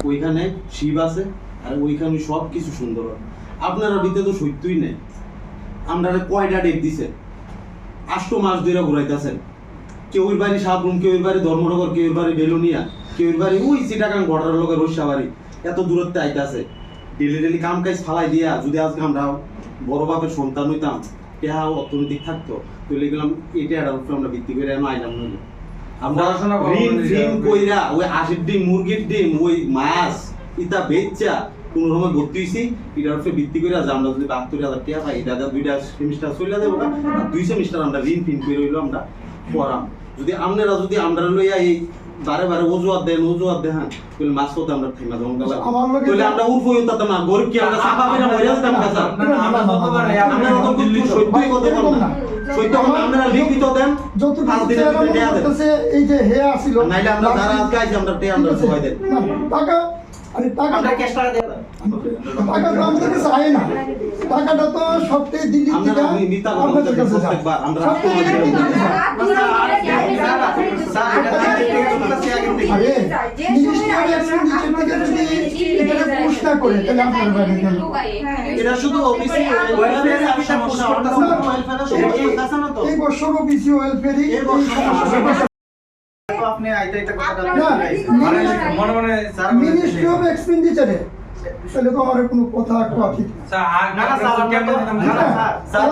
ওইখানে শিব আছে আর ওইখানে সব কিছু সুন্দর। আপনারা ভিতরে তো সত্যই নেই। আমরা কয়টা ডেট দিছে, 8 মাস ধরে ঘুরাইতেছেন। কেউর বাড়ি সাবরুম, কেউর বাড়ি ধর্মনগর, কেউর বাড়ি বেলুনিয়া, কেউর বাড়ি ওই চিটাগাং বর্ডার লোকের রসিয়াবাড়ি, এত দূরত্বে আইতাছে। ডেলি কাম কাজ ফালাই দিয়া যদি আজকে আমরা বড় বাপের সন্তান হইতাম, টেহা অর্থনৈতিক থাকতো, তাহলে গেলাম এটা আমরা ভিত্তি করে আইলাম না। আমরা ঋণ কইরা ওই 80 ডিম মুরগির ডিম ওই মাছ ইতা বেচা কোন রকম ভর্তি হইছি, এটার উপরে ভিত্তি করে যে আমরা যদি 72,000 টাকা পাই, দাদা 2টা সেমিস্টার চলে যাবো, আর 2 সেমিস্টার আমরা ঋণ করে রইলো আমরা পড়াম। যদি আপনারা যদি আমরা লইয়া এই বারে অজুহাত দেন তাহলে মাছ কত আমরা থেমা যাবো, তাহলে আমরা উঠবো হইতাম না। গরিব কি আমরা চাপা পেরা মরে যেতাম কাছে। আমরা তো দিল্লি সত্যি কথা বলবো না, সত্য কথা আপনারা লিখিত দেন, যত এই যে হে আসিল নাইলে আমরা যারা আজকে আইছি আমরা তে আমরা সবাই দেন টাকা। আরে টাকা আমরা ক্যাশ টাকা দেব, টাকা তো আমাদের কাছে আয় না। টাকাটা তো সবটাই দিল্লি থেকে আপনাদের কাছে যায়। আমরা আরে মিনিস্ট্রি এক্সপেন্ডিচার থেকে যদি এটা পুশ না করে তাহলে আপনার বাইরে গেল। এটা শুধু অফিসে ওয়েলফেয়ার অফিসার পুশ করতেছে না, ওয়েলফেয়ার করতেছে না তো এই বছর অফিসি ওয়েলফেয়ারই এই আপনি আইতে আইতে কথা মনে মিনিস্ট্রি অফ এক্সপেন্ডিচারে তাহলে তো আমার কোনো কথা কোয়া ঠিক না না স্যার স্যার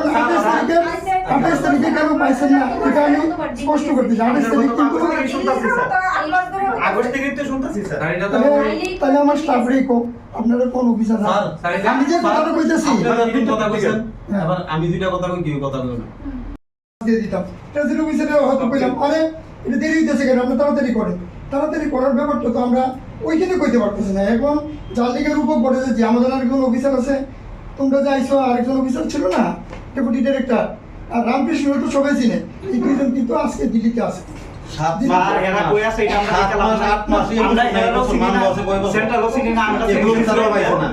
28 তারিখে কেন পাইছেন না এটা আমি স্পষ্ট করতে চাই। 28 তারিখ কিন্তু শুনতাছি স্যার, আগস্ট থেকে তো শুনতাছি স্যার। তাহলে আমার স্টাফ রেখো, আপনারা কোন অফিসার স্যার আমি যে কথাটা কইতাছি আপনারা তিন কথা কইছেন, আবার আমি দুইটা কথা কই, কেউ কথা কই না দিয়ে দিতাম। ট্রেজারি অফিসারে হয়তো কইলাম আরে এটা দেরি হইতেছে কেন, আপনি তাড়াতাড়ি করেন। তাড়াতাড়ি করার ব্যাপারটা তো আমরা ওইখানে কইতে পারতেছি না। এখন জালিকের উপর পড়ে যে আমাদের আরেকজন অফিসার আছে, তোমরা যে আইসো আরেকজন অফিসার ছিল না ডেপুটি ডিরেক্টর, আর রামকৃষ্ণ তো সবাই চিনে, এই দুইজন কিন্তু আজকে দিল্লিতে আছে। 7 মাস এরা কই আছে এটা আমরা দেখলাম, 7 মাস আমরা এরা সম্মান বসে কই বসে সেন্ট্রাল অফিসে না, আমরা এগুলো বিচারও পাইছে না।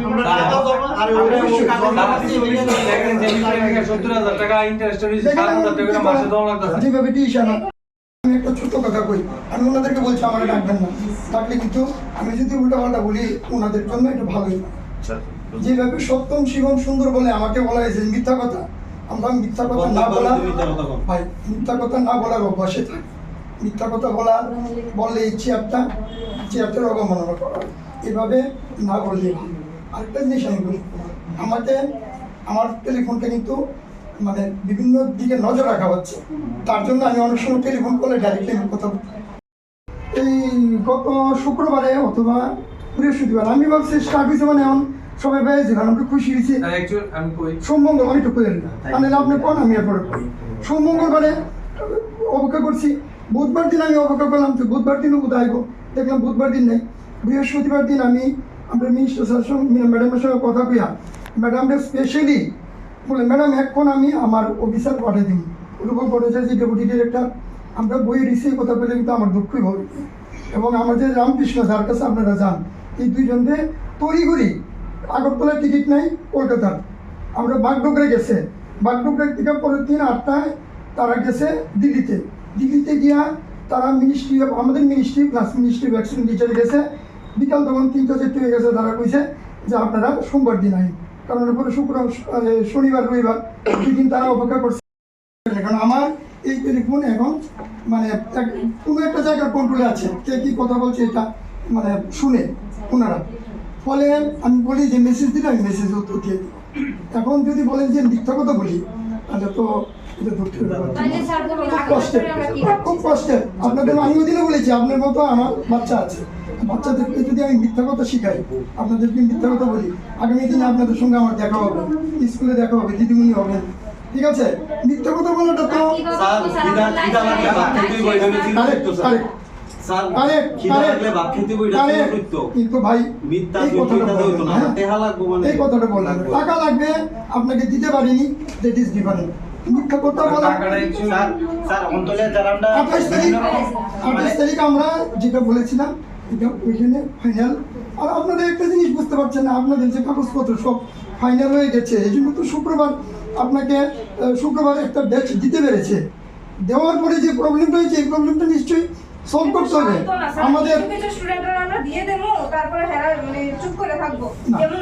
আর ওই দেখেন যে 70,000 টাকা ইন্টারেস্ট হইছে, 7,000 টাকা মাসে দেওয়া লাগতেছে। যেভাবে টিউশন আমি একটা ছোট কথা কই, আমি ওনাদেরকে বলছি আমার ডাকবেন না, ডাকলে কিন্তু আমি যদি উল্টাপাল্টা বলি ওনাদের জন্য এটা ভালোই না। যেভাবে সত্যম শিবম সুন্দর বলে আমাকে বলা হয়েছে মিথ্যা কথা, আমরা মিথ্যা কথা না বলা ভাই, মিথ্যা কথা না বলার অভ্যাসে থাকি। মিথ্যা কথা বললে এই চেয়ারটার অবমাননা করা, এভাবে না বললে ভালো। আরেকটা জিনিস আমি বলি, আমার টেলিফোনটা কিন্তু মানে বিভিন্ন দিকে নজর রাখা হচ্ছে, তার জন্য আমি অনেক সময় টেলিফোন করলে ডাইরেক্টলি আমি কথা বলি। এই গত শুক্রবারে অথবা বৃহস্পতিবার আমি ভাবছি স্টার্ট হয়েছে, মানে এখন সবাই বেড়েছে, কারণ আমি খুশি হয়েছি। সোমমঙ্গলবার একটু করে মানে আপনি কোন আমি এরপরে করি। সোমমঙ্গলবারে অপেক্ষা করছি, বুধবার দিন আমি অপেক্ষা করলাম, তো বুধবার দিনও কোথায় আইব, দেখলাম বুধবার দিন নেই। বৃহস্পতিবার দিন আমি আমরা মিনিস্টার স্যার সঙ্গে ম্যাডামের সঙ্গে কথা কইয়া ম্যাডামরা স্পেশালি বলে ম্যাডাম এখন আমি আমার অফিসার পাঠিয়ে দিই, ওরকম পড়েছে যে ডেপুটি ডিরেক্টর আমরা বই রিসিভ কথা পেলে কিন্তু আমার দুঃখই হবে। এবং আমাদের রামকৃষ্ণ স্যার কাছে আপনারা যান, এই দুইজনকে তড়িঘড়ি আগরতলার টিকিট নাই কলকাতার, আমরা বাগডোগরা গেছে, বাগডোগরা থেকে পরের দিন 8টায় তারা গেছে দিল্লিতে গিয়া তারা আমাদের মিনিস্ট্রি প্লাস মিনিস্ট্রি অফ এক্সপেন্ডিচারে গেছে। বিকাল তখন 3-4 হয়ে গেছে, তারা কইছে যে আপনারা সোমবার দিন আইন, কারণ এরপরে শনিবার রবিবার 2 দিন তারা অপেক্ষা করছে। এখন আমার এই টেলিফোন এখন মানে কোনো একটা জায়গার কন্ট্রোলে আছে, কে কী কথা বলছে এটা মানে শুনে ওনারা, ফলে আমি বলি যে মেসেজ দিলে আমি মেসেজ উত্তর দিয়ে দিই। এখন যদি বলেন যে মিথ্যা কথা বলি তাহলে তো এটা খুব কষ্টের। আপনাদের আমিও দিনে বলেছি আপনার মতো আমার বাচ্চা আছে, বাচ্চাদেরকে যদি আমি মিথ্যা কথা শিখাই, আপনাদেরকে মিথ্যা কথা বলি, আগামী দিনে আপনাদের সঙ্গে আমার দেখা হবে, স্কুলে দেখা হবে, দিদিমণি হবে, ঠিক আছে? মিথ্যা কথা বলাটা তো কিন্তু ভাই এই কথাটা বললাম, টাকা লাগবে আপনাকে দিতে পারিনি, দ্যাট ইজ ডিফারেন্ট। মিথ্যা কথা বলা। 28 তারিখ আমরা যেটা বলেছিলাম এটা ওইখানে ফাইনাল। আর আপনাদের একটা জিনিস বুঝতে পারছেন না, আপনাদের যে কাগজপত্র সব ফাইনাল হয়ে গেছে, এই জন্য তো শুক্রবার একটা ডেট দিতে পেরেছে। দেওয়ার পরে যে প্রবলেমটা হয়েছে এই প্রবলেমটা নিশ্চয়ই সলভ করতে হবে আমাদের। কিছু স্টুডেন্টরা আমরা দিয়ে দেবো, তারপরে হ্যাঁ মানে চুপ করে থাকবো। না। যেমন